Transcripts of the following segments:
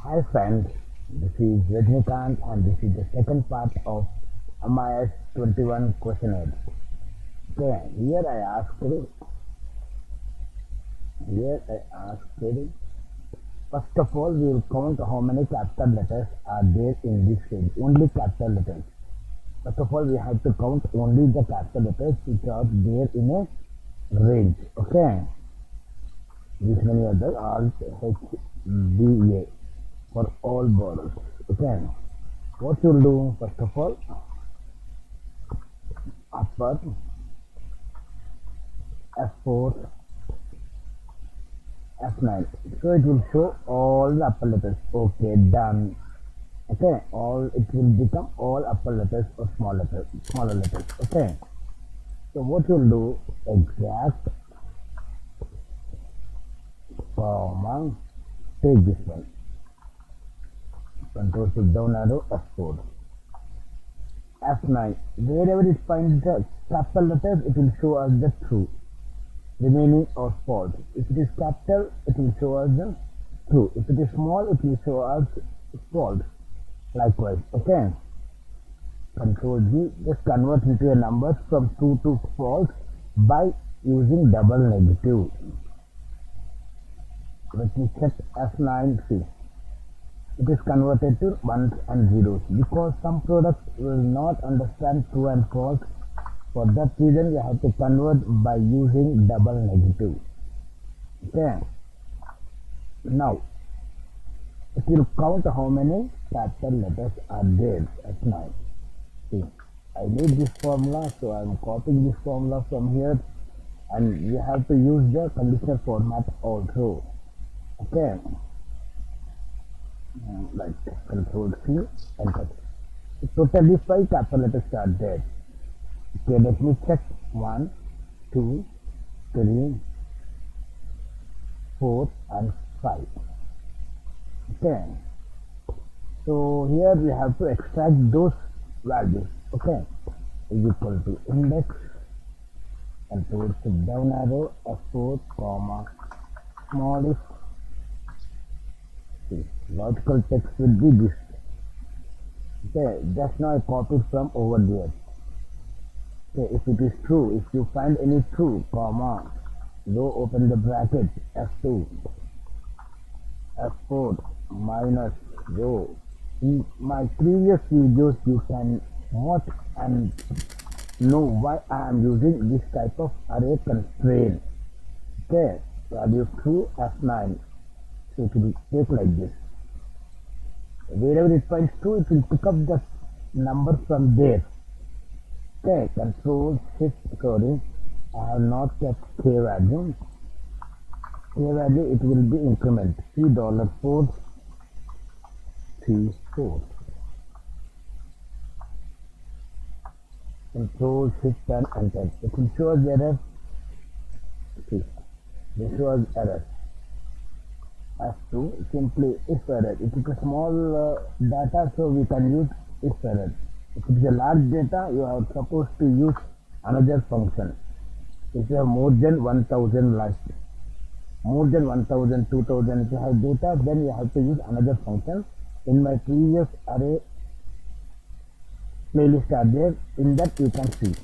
Hi friends, this is Rajnikant and this is the second part of MIS 21 questionnaire. Okay, here I asked, first of all we will count how many capital letters are there in this range, only capital letters. First of all we have to count only the capital letters which are there in a range, okay. These many are the Alt, H, D, A for all borders, okay. What you'll do, first of all, upper F4, F9. So it will show all the upper letters. Okay, done. Okay, all it will become all upper letters or smaller letters. Okay. So what you'll do, exact, comma, take this one. Control shift down arrow F4. F9. Wherever it finds the capital letters, it will show us the true. Remaining or false. If it is capital, it will show us the true. If it is small, it will show us false. Likewise, okay. Control G, just convert into a number from true to false by using double negative. Let me check F9C. It is converted to ones and zeros because some products will not understand true and false. For that reason, you have to convert by using double negative. Okay. Now, it will count how many capital letters are there at 9. See, I need this formula, so I am copying this formula from here, and you have to use the conditional format also. Okay. Like Control C, enter. Totally 5 capital letters are there. Okay, let me check 1, 2, 3, 4 and 5. Okay, so here we have to extract those values. Okay, is equal to index, control shift down arrow F4, comma, smallest. See, logical text will be this. Okay, just now I copied from over there. Okay, if it is true, if you find any true, comma, go open the bracket F2, F4, minus, go. In my previous videos, you can watch and know why I am using this type of array constraint. Okay, value true, F9. So it will take like this. Wherever it finds true, it will pick up the number from there. Okay, control shift, sorry, I have not kept K value. K value, it will be increment $4 $4. Control shift and enter. It will show us error. See, this was error. F2, simply if error. It is a small data, so we can use if error. If it is a large data, you are supposed to use another function. If you have more than 1000 lines, more than 1000, 2000, if you have data, then you have to use another function. In my previous array playlist are there, in that you can see.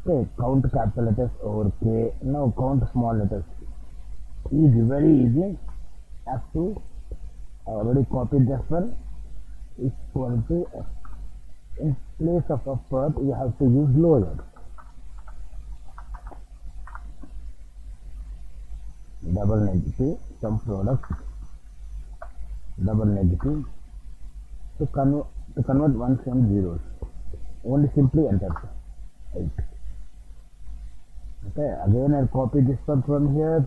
Okay, count capital letters over K. Now count small letters. Easy, very easy. F2, I already copied this one. Equal to F. In place of upper, you have to use lower. Double negative, some product, double negative. To convert ones and zeros, only simply enter 8. Okay, again I copy this one from here,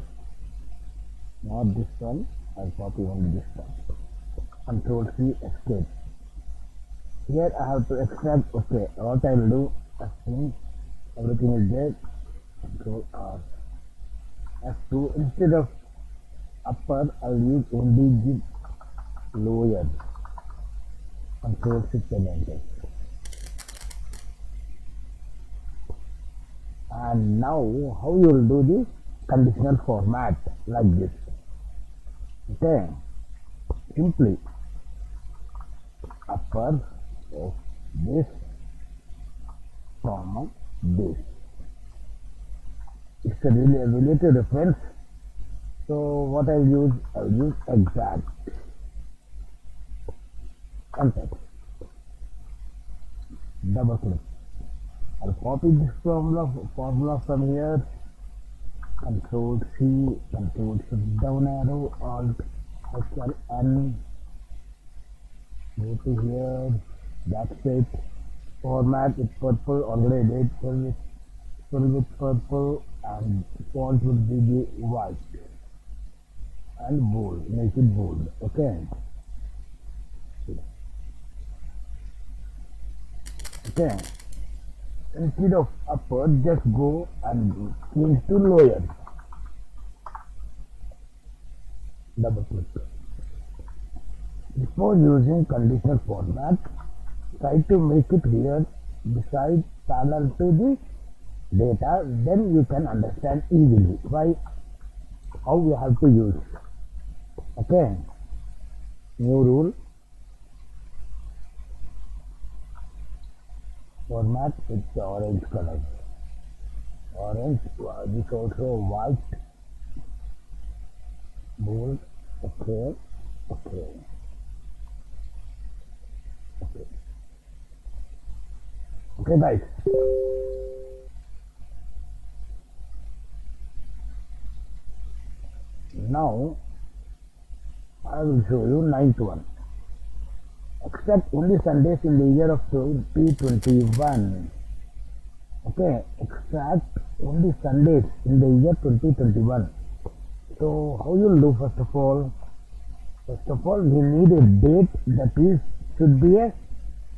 not this one, I'll copy only this one. Control C, escape. Here I have to extract. Okay, what I will do, everything is there. Control R, F2. Instead of upper, I'll use only the lower. Control shift and enter. And now how you will do the conditional format like this. Okay, simply upper of this comma this. It's a relative reference. So what I'll use exact context. Double click. I'll copy this formula from here. Control C, Control Shift down arrow, Alt N. Go to here. That's it. Format with purple. Already did fill with purple, and font will be the white and bold. Make it bold. Okay. Okay. Instead of upper, just go and change to lower. Double click. Before using conditional format, try to make it here beside parallel to the data, then you can understand easily how you have to use. Okay. New rule. Format with the orange color. Orange is also white. Bold. Okay. Okay. Okay. Okay, guys. Now I will show you ninth one. Except only Sundays in the year of 2021. Okay, extract only Sundays in the year 2021. So how you'll do first of all? First of all, we need a date that should be a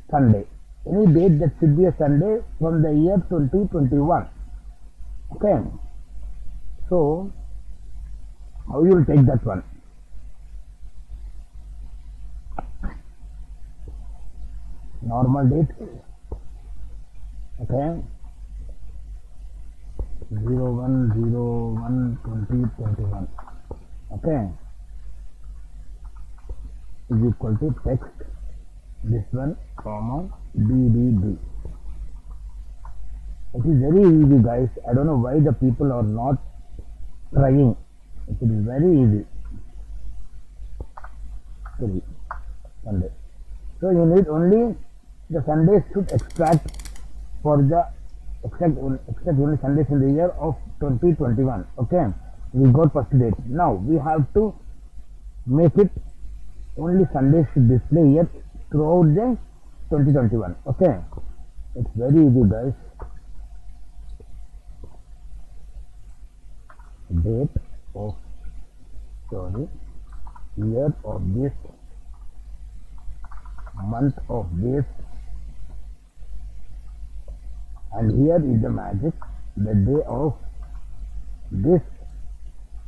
Sunday. Any date that should be a Sunday from the year 2021. Okay. So how you'll take that one? Normal date. Okay. 01/01/2021. Okay. Is equal to text. This one, comma, BBB. It is very easy, guys. I don't know why the people are not trying. It is very easy. Sunday. So you need only the Sundays should extract for the except only Sundays in the year of 2021. Okay, we got first date. Now we have to make it only Sundays should display here throughout the 2021. Okay, it's very easy, guys. Date of year of this, month of this, and here is the magic, the day of this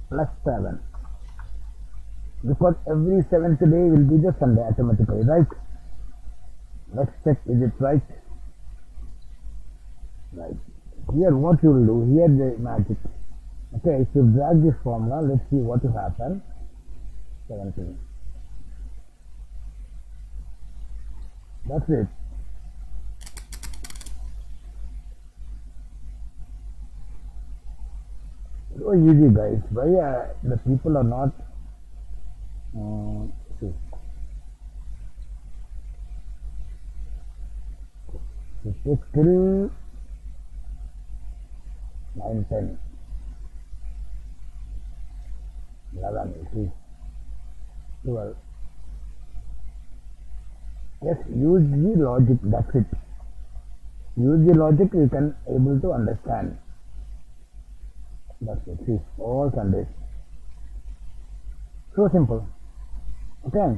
plus 7, because every 7th day will be the Sunday automatically, right? Let's check, is it right? Right. Here what you will do, here the magic. Okay, if you drag this formula, let's see what will happen. 17. That's it. So easy, guys. Why the people are not see. It takes till 9, 10, 11, see, 12. Just use the logic, that's it. Use the logic, you can able to understand. That's it. See, all Sundays. So simple. Okay.